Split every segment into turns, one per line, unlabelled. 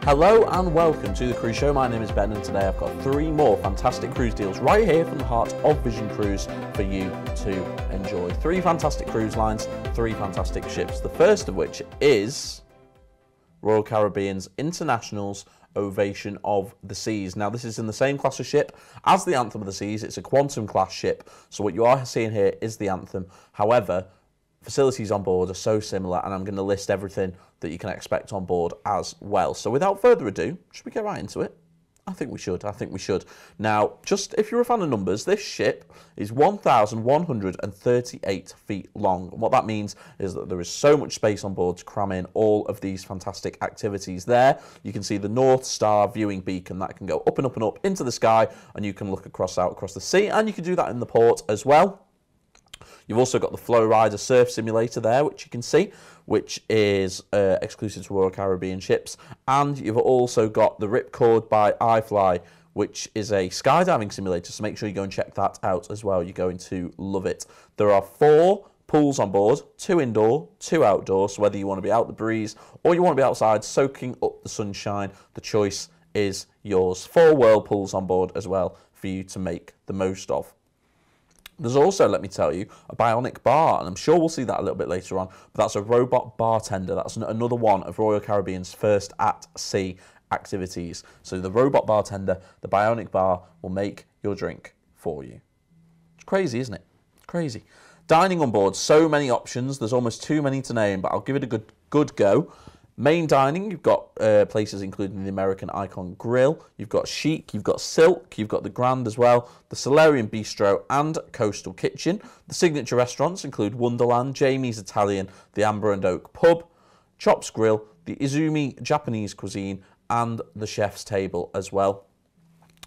Hello and welcome to the Cruise Show. My name is Ben and today I've got 3 more fantastic cruise deals right here from the heart of Vision Cruise for you to enjoy. 3 fantastic cruise lines, 3 fantastic ships. The first of which is Royal Caribbean's International's Ovation of the Seas. Now this is in the same class of ship as the Anthem of the Seas. It's a Quantum class ship. So what you are seeing here is the Anthem. However, facilities on board are so similar, and I'm going to list everything that you can expect on board as well. So without further ado, should we get right into it? I think we should. Now, just if you're a fan of numbers, this ship is 1,138 feet long. And what that means is that there is so much space on board to cram in all of these fantastic activities there. You can see the North Star viewing beacon that can go up and up and up into the sky, and you can look out across the sea, and you can do that in the port as well. You've also got the Flow Rider surf simulator there, which you can see, which is exclusive to Royal Caribbean ships. And you've also got the Ripcord by iFly, which is a skydiving simulator. So make sure you go and check that out as well. You're going to love it. There are 4 pools on board, 2 indoor, 2 outdoor. So whether you want to be out the breeze or you want to be outside soaking up the sunshine, the choice is yours. 4 whirlpools on board as well for you to make the most of. There's also, let me tell you, a bionic bar, and I'm sure we'll see that a little bit later on, but that's a robot bartender. That's another one of Royal Caribbean's first at-sea activities. So the robot bartender, the bionic bar, will make your drink for you. It's crazy, isn't it? Crazy. Dining on board, so many options. There's almost too many to name, but I'll give it a good go. Main dining, you've got places including the American Icon Grill, you've got Chic, you've got Silk, you've got the Grand as well, the Solarium Bistro and Coastal Kitchen. The signature restaurants include Wonderland, Jamie's Italian, the Amber and Oak Pub, Chops Grill, the Izumi Japanese Cuisine and the Chef's Table as well.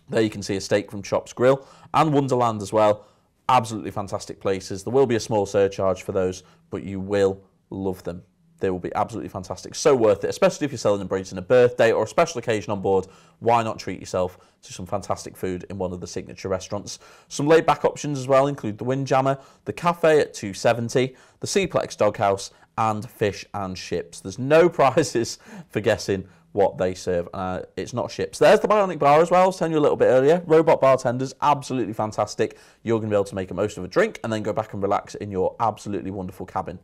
There you can see a steak from Chops Grill and Wonderland as well. Absolutely fantastic places. There will be a small surcharge for those, but you will love them. They will be absolutely fantastic. So worth it, especially if you're celebrating a birthday or a special occasion on board. Why not treat yourself to some fantastic food in one of the signature restaurants? Some laid-back options as well include the Windjammer, the Cafe at $2.70, the Seaplex Doghouse, and Fish and Chips. There's no prizes for guessing what they serve. It's not ships. There's the bionic bar as well. I was telling you a little bit earlier. Robot bartenders, absolutely fantastic. You're going to be able to make the most of a drink and then go back and relax in your absolutely wonderful cabin.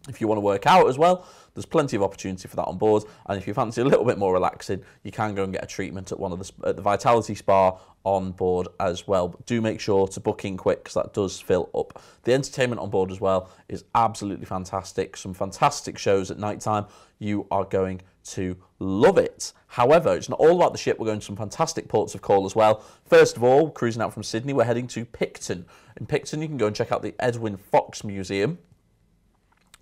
If you want to work out as well, there's plenty of opportunity for that on board. And if you fancy a little bit more relaxing, you can go and get a treatment at the Vitality Spa on board as well. But do make sure to book in quick because that does fill up. The entertainment on board as well is absolutely fantastic. Some fantastic shows at night time. You are going to love it. However, it's not all about the ship. We're going to some fantastic ports of call as well. First of all, cruising out from Sydney, we're heading to Picton. In Picton, you can go and check out the Edwin Fox Museum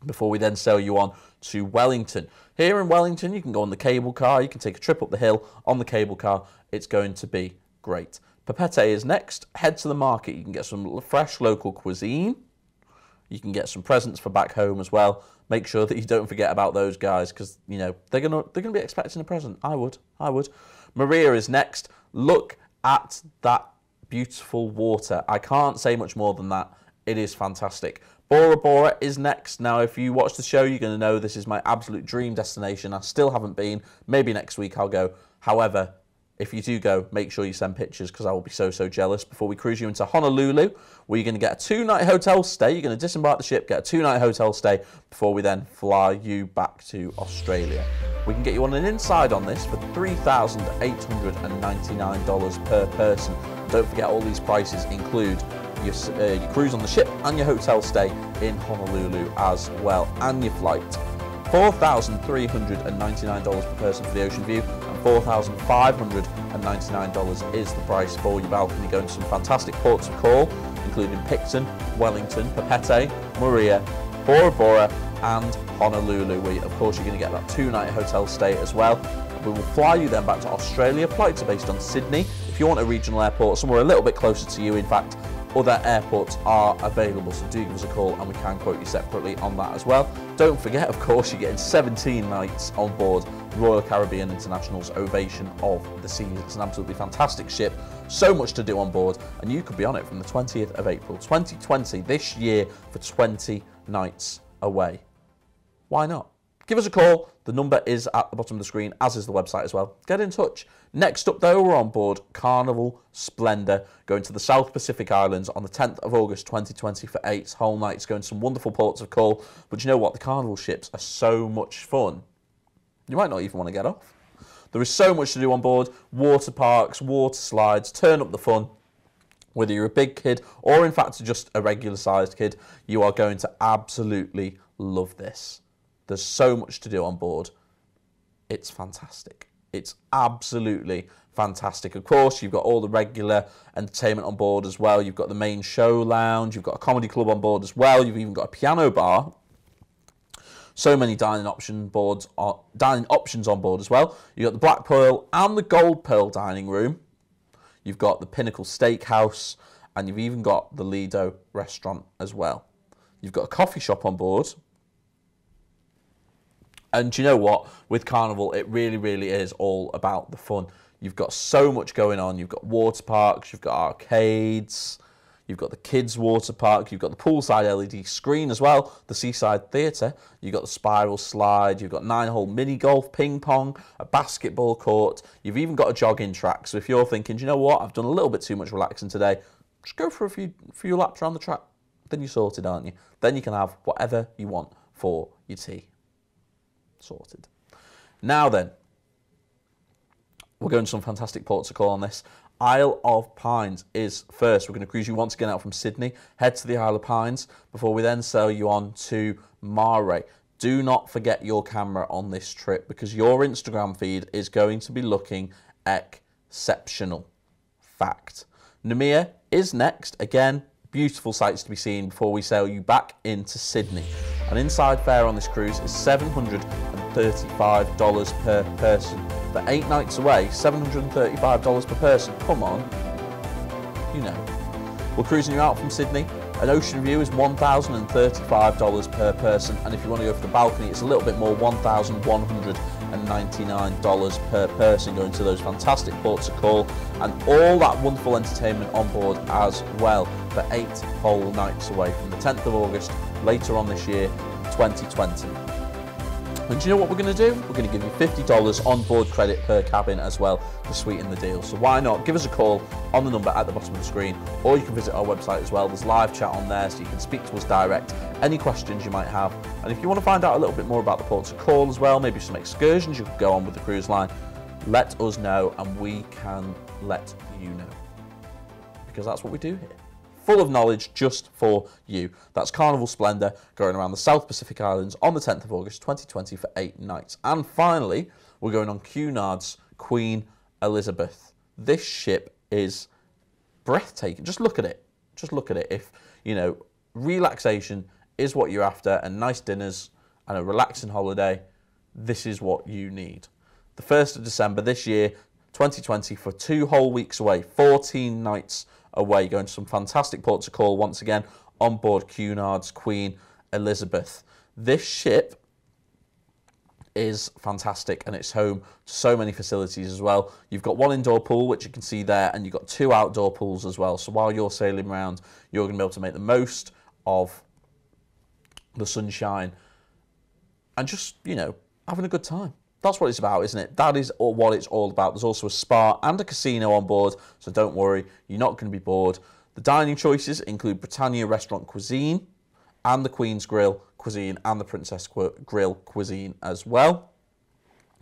before we then sail you on to Wellington. Here in Wellington, you can go on the cable car, you can take a trip up the hill on the cable car. It's going to be great. Papeete is next. Head to the market. You can get some fresh local cuisine. You can get some presents for back home as well. Make sure that you don't forget about those guys because, you know, they're gonna be expecting a present. I would. Maria is next. Look at that beautiful water. I can't say much more than that. It is fantastic. Bora Bora is next. Now, if you watch the show, you're going to know this is my absolute dream destination. I still haven't been. Maybe next week I'll go. However, if you do go, make sure you send pictures because I will be so jealous. Before we cruise you into Honolulu, where you're going to get a 2-night hotel stay. You're going to disembark the ship, get a 2-night hotel stay before we then fly you back to Australia. We can get you on an inside on this for $3,899 per person. Don't forget, all these prices include your cruise on the ship and your hotel stay in Honolulu as well, and your flight. $4,399 per person for the Ocean View, and $4,599 is the price for your balcony. Going to some fantastic ports of call, including Picton, Wellington, Papeete, Maria, Bora Bora, and Honolulu, where of course you're going to get that 2-night hotel stay as well. We will fly you then back to Australia. Flights are based on Sydney. If you want a regional airport, somewhere a little bit closer to you, in fact, other airports are available, so do give us a call and we can quote you separately on that as well. Don't forget, of course, you're getting 17 nights on board Royal Caribbean International's Ovation of the Seas. It's an absolutely fantastic ship, so much to do on board, and you could be on it from the 20th of April 2020, this year, for 20 nights away. Why not? Give us a call. The number is at the bottom of the screen, as is the website as well. Get in touch. Next up, though, we're on board Carnival Splendor, going to the South Pacific Islands on the 10th of August 2020 for 8 whole nights, going to some wonderful ports of call. But you know what? The Carnival ships are so much fun. You might not even want to get off. There is so much to do on board. Water parks, water slides, turn up the fun. Whether you're a big kid or, in fact, just a regular-sized kid, you are going to absolutely love this. There's so much to do on board. It's fantastic. It's absolutely fantastic. Of course, you've got all the regular entertainment on board as well. You've got the main show lounge. You've got a comedy club on board as well. You've even got a piano bar. So many dining options on board as well. You've got the Black Pearl and the Gold Pearl dining room. You've got the Pinnacle Steakhouse. And you've even got the Lido restaurant as well. You've got a coffee shop on board. And do you know what? With Carnival, it really, really is all about the fun. You've got so much going on. You've got water parks, you've got arcades, you've got the kids' water park, you've got the poolside LED screen as well, the Seaside Theatre, you've got the spiral slide, you've got 9-hole mini golf, ping pong, a basketball court, you've even got a jogging track. So if you're thinking, do you know what? I've done a little bit too much relaxing today, just go for a few laps around the track. Then you're sorted, aren't you? Then you can have whatever you want for your tea. Sorted. Now then, we're going to some fantastic ports to call on this. Isle of Pines is first. We're going to cruise you once again out from Sydney, head to the Isle of Pines, before we then sail you on to Mare. Do not forget your camera on this trip, because your Instagram feed is going to be looking exceptional. Fact. Noumea is next. Again, beautiful sights to be seen before we sail you back into Sydney. An inside fare on this cruise is $735 per person. For 8 nights away, $735 per person. Come on. You know. We're cruising you out from Sydney. An ocean view is $1,035 per person. And if you want to go for the balcony, it's a little bit more, $1,199 per person, going to those fantastic ports of call. And all that wonderful entertainment on board as well for 8 whole nights away from the 10th of August later on this year, 2020. And do you know what we're going to do? We're going to give you $50 on board credit per cabin as well to sweeten the deal. So why not? Give us a call on the number at the bottom of the screen, or you can visit our website as well. There's live chat on there, so you can speak to us direct, any questions you might have. And if you want to find out a little bit more about the ports of call as well, maybe some excursions you could go on with the cruise line, let us know and we can let you know. Because that's what we do here. Full of knowledge just for you. That's Carnival Splendor going around the South Pacific Islands on the 10th of August 2020 for 8 nights. And finally, we're going on Cunard's Queen Elizabeth. This ship is breathtaking. Just look at it. Just look at it. If, you know, relaxation is what you're after, and nice dinners and a relaxing holiday, this is what you need. The 1st of December this year, 2020, for 2 whole weeks away, 14 nights away, going to some fantastic ports of call once again on board Cunard's Queen Elizabeth. This ship is fantastic, and it's home to so many facilities as well. You've got 1 indoor pool, which you can see there, and you've got 2 outdoor pools as well. So while you're sailing around, you're going to be able to make the most of the sunshine and just, you know, having a good time. That's what it's about, isn't it? That is what it's all about. There's also a spa and a casino on board, so don't worry, you're not going to be bored. The dining choices include Britannia Restaurant Cuisine and the Queen's Grill Cuisine and the Princess Grill Cuisine as well.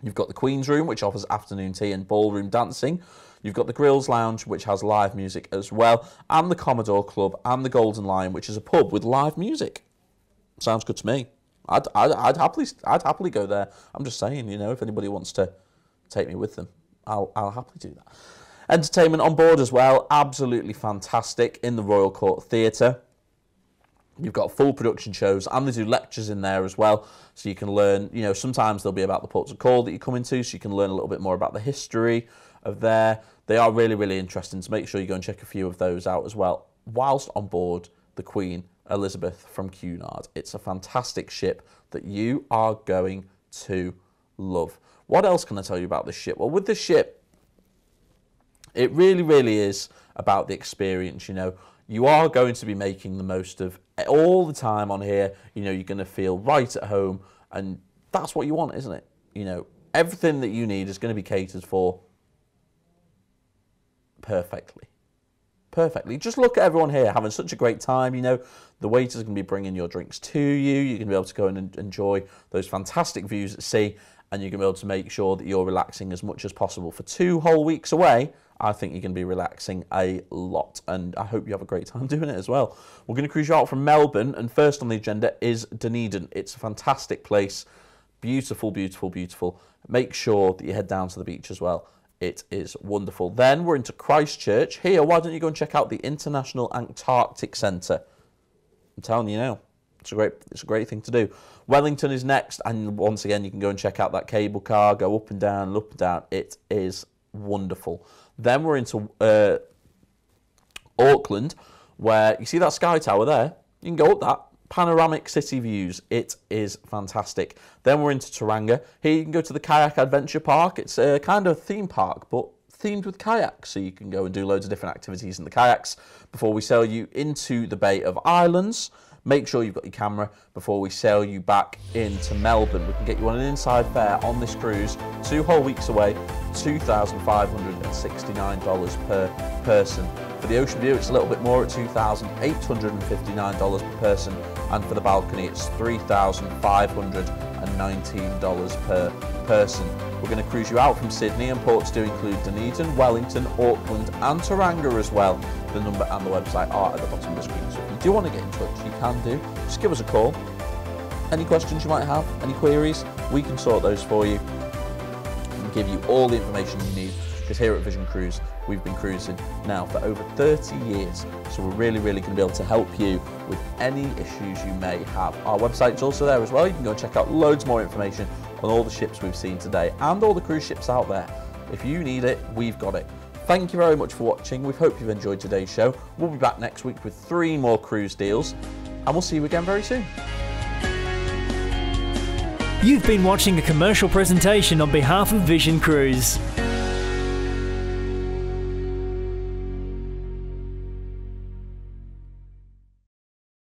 You've got the Queen's Room, which offers afternoon tea and ballroom dancing. You've got the Grills Lounge, which has live music as well, and the Commodore Club and the Golden Lion, which is a pub with live music. Sounds good to me. I'd happily go there. I'm just saying, you know, if anybody wants to take me with them, I'll happily do that. Entertainment on board as well, absolutely fantastic in the Royal Court Theatre. You've got full production shows, and they do lectures in there as well, so you can learn, you know, sometimes they'll be about the ports of call that you come into, so you can learn a little bit more about the history of there. They are really, really interesting, so make sure you go and check a few of those out as well, whilst on board the Queen Elizabeth from Cunard. It's a fantastic ship that you are going to love. What else can I tell you about this ship? Well, with this ship, it really, really is about the experience, you know. You are going to be making the most of all the time on here. You know, you're going to feel right at home, and that's what you want, isn't it? You know, everything that you need is going to be catered for perfectly. Perfectly. Just look at everyone here having such a great time. You know, the waiters are going to be bringing your drinks to you. You're going to be able to go and enjoy those fantastic views at sea, and you're going to be able to make sure that you're relaxing as much as possible. For 2 whole weeks away, I think you're going to be relaxing a lot, and I hope you have a great time doing it as well. We're going to cruise you out from Melbourne, and first on the agenda is Dunedin. It's a fantastic place. Beautiful, beautiful, beautiful. Make sure that you head down to the beach as well. It is wonderful. Then we're into Christchurch. Here, why don't you go and check out the International Antarctic Centre? I'm telling you now, it's a great thing to do. Wellington is next, and once again, you can go and check out that cable car, go up and down, and up and down. It is wonderful. Then we're into Auckland, where you see that sky tower there. You can go up that. Panoramic city views. It is fantastic. Then we're into Tauranga. Here you can go to the Kayak Adventure Park. It's a kind of theme park, but themed with kayaks. So you can go and do loads of different activities in the kayaks before we sail you into the Bay of Islands. Make sure you've got your camera before we sail you back into Melbourne. We can get you on an inside fare on this cruise, 2 whole weeks away, $2,569 per person. For the ocean view, it's a little bit more at $2,859 per person, and for the balcony, it's $3,519 per person. We're going to cruise you out from Sydney, and ports do include Dunedin, Wellington, Auckland, and Tauranga as well. The number and the website are at the bottom of the screen, so if you do want to get in touch, you can do. Just give us a call. Any questions you might have, any queries, we can sort those for you and give you all the information you need, because here at Vision Cruise, we've been cruising now for over 30 years, so we're really going to be able to help you with any issues you may have. Our website's also there as well. You can go and check out loads more information on all the ships we've seen today and all the cruise ships out there. If you need it, we've got it. Thank you very much for watching. We hope you've enjoyed today's show. We'll be back next week with 3 more cruise deals, and we'll see you again very soon.
You've been watching a commercial presentation on behalf of Vision Cruise.